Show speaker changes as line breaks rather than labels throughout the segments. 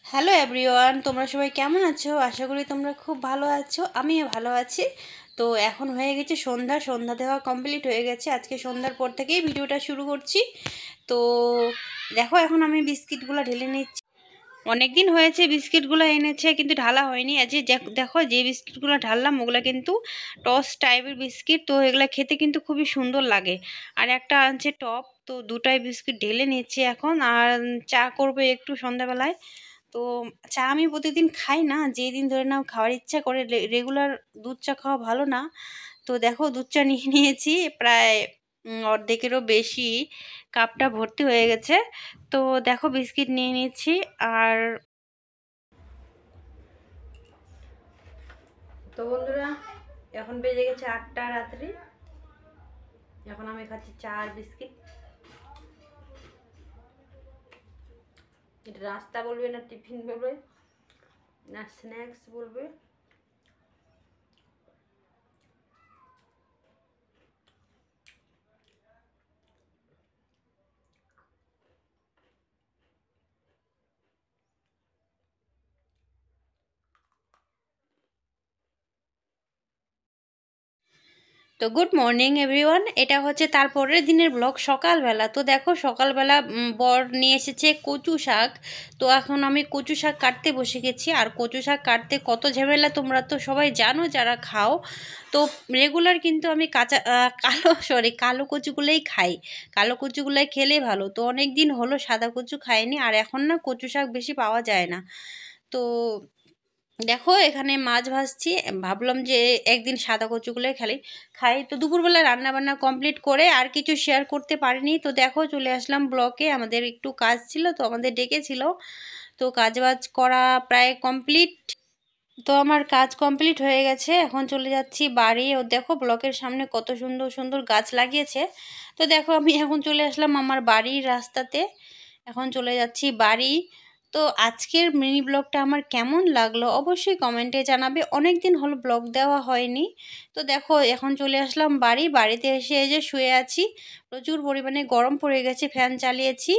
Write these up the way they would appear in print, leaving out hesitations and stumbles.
Hello everyone, তোমরা সবাই কেমন আছো? আশা করি তোমরা খুব ভালো আছো। আমিও ভালো আছি। তো এখন হয়ে গেছে সন্ধ্যা, সন্ধ্যা দেওয়া কমপ্লিট হয়ে গেছে। আজকে সন্ধ্যার পর থেকেই ভিডিওটা শুরু করছি। তো দেখো, এখন আমি বিস্কিটগুলো ঢেলে নিচ্ছি। অনেক দিন হয়েছে বিস্কিটগুলো এনেছে, কিন্তু ঢালা হয়নি। আজ দেখো, যে বিস্কিটগুলো ঢাললাম ওগুলো কিন্তু টস টাইপের বিস্কিট। তো এগুলো খেতে কিন্তু খুবই সুন্দর লাগে। আর একটা আনছে টপ। তো দুটাই বিস্কিট ঢেলে নিচ্ছি এখন। আর চা করবো একটু সন্ধ্যাবেলায়। তো চা আমি প্রতিদিন খাই না, যেদিন ধরে নাও খাওয়ার ইচ্ছা করে। রেগুলার দুধ চা খাওয়া ভালো না। তো দেখো, দুধ চা নিয়ে নিয়েছি প্রায় অর্ধেকেরও বেশি। কাপটা ভর্তি হয়ে গেছে। তো দেখো, বিস্কিট নিয়ে নিচ্ছি। আর তো বন্ধুরা, এখন বেজে গেছে 8টা রাত্রি। এখন আমি খাচ্ছি চা আর বিস্কিট। এটা রাস্তা বলবে না টিফিন বলবে না স্ন্যাক্স বলবে? তো গুড মর্নিং এভরিওয়ান। এটা হচ্ছে তারপরের দিনের ব্লগ, সকালবেলা। তো দেখো, সকালবেলা বর নিয়ে এসেছে কচু শাক। তো এখন আমি কচু শাক কাটতে বসে গেছি। আর কচু শাক কাটতে কত ঝামেলা তোমরা তো সবাই জানো যারা খাও। তো রেগুলার কিন্তু আমি কালো কচুগুলোই খাই। কালো কচুগুলোই খেলেই ভালো। তো অনেক দিন হলো সাদা কচু খাইনি। আর এখন না কচু শাক বেশি পাওয়া যায় না। তো দেখো, এখানে মাছ ভাজছি। ভাবলাম যে একদিন সাদা কচুগুলোই খাই। তো দুপুরবেলা রান্না বান্না কমপ্লিট করে আর কিছু শেয়ার করতে পারিনি। তো দেখো, চলে আসলাম ব্লকে। আমাদের একটু কাজ ছিল, তো আমাদের ডেকেছিল। তো কাজ বাজ করা প্রায় কমপ্লিট। তো আমার কাজ কমপ্লিট হয়ে গেছে। এখন চলে যাচ্ছি বাড়ি। ও দেখো, ব্লকের সামনে কত সুন্দর সুন্দর গাছ লাগিয়েছে। তো দেখো, আমি এখন চলে আসলাম আমার বাড়ির রাস্তাতে। এখন চলে যাচ্ছি বাড়ি। তো আজকের মিনি ব্লগটা আমার কেমন লাগলো অবশ্যই কমেন্টে জানাবে। অনেক দিন হলো ব্লগ দেওয়া হয়নি। তো দেখো, এখন চলে আসলাম বাড়ি। বাড়িতে এসে এই যে শুয়ে আছি। প্রচুর পরিমাণে গরম পড়ে গেছে, ফ্যান চালিয়েছি।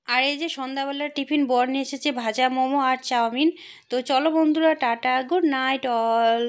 আর এই যে সন্ধ্যাবেলার টিফিন বর নিয়ে এসেছে ভাজা মোমো আর চাউমিন। তো চলো বন্ধুরা, টাটা, গুড নাইট অল।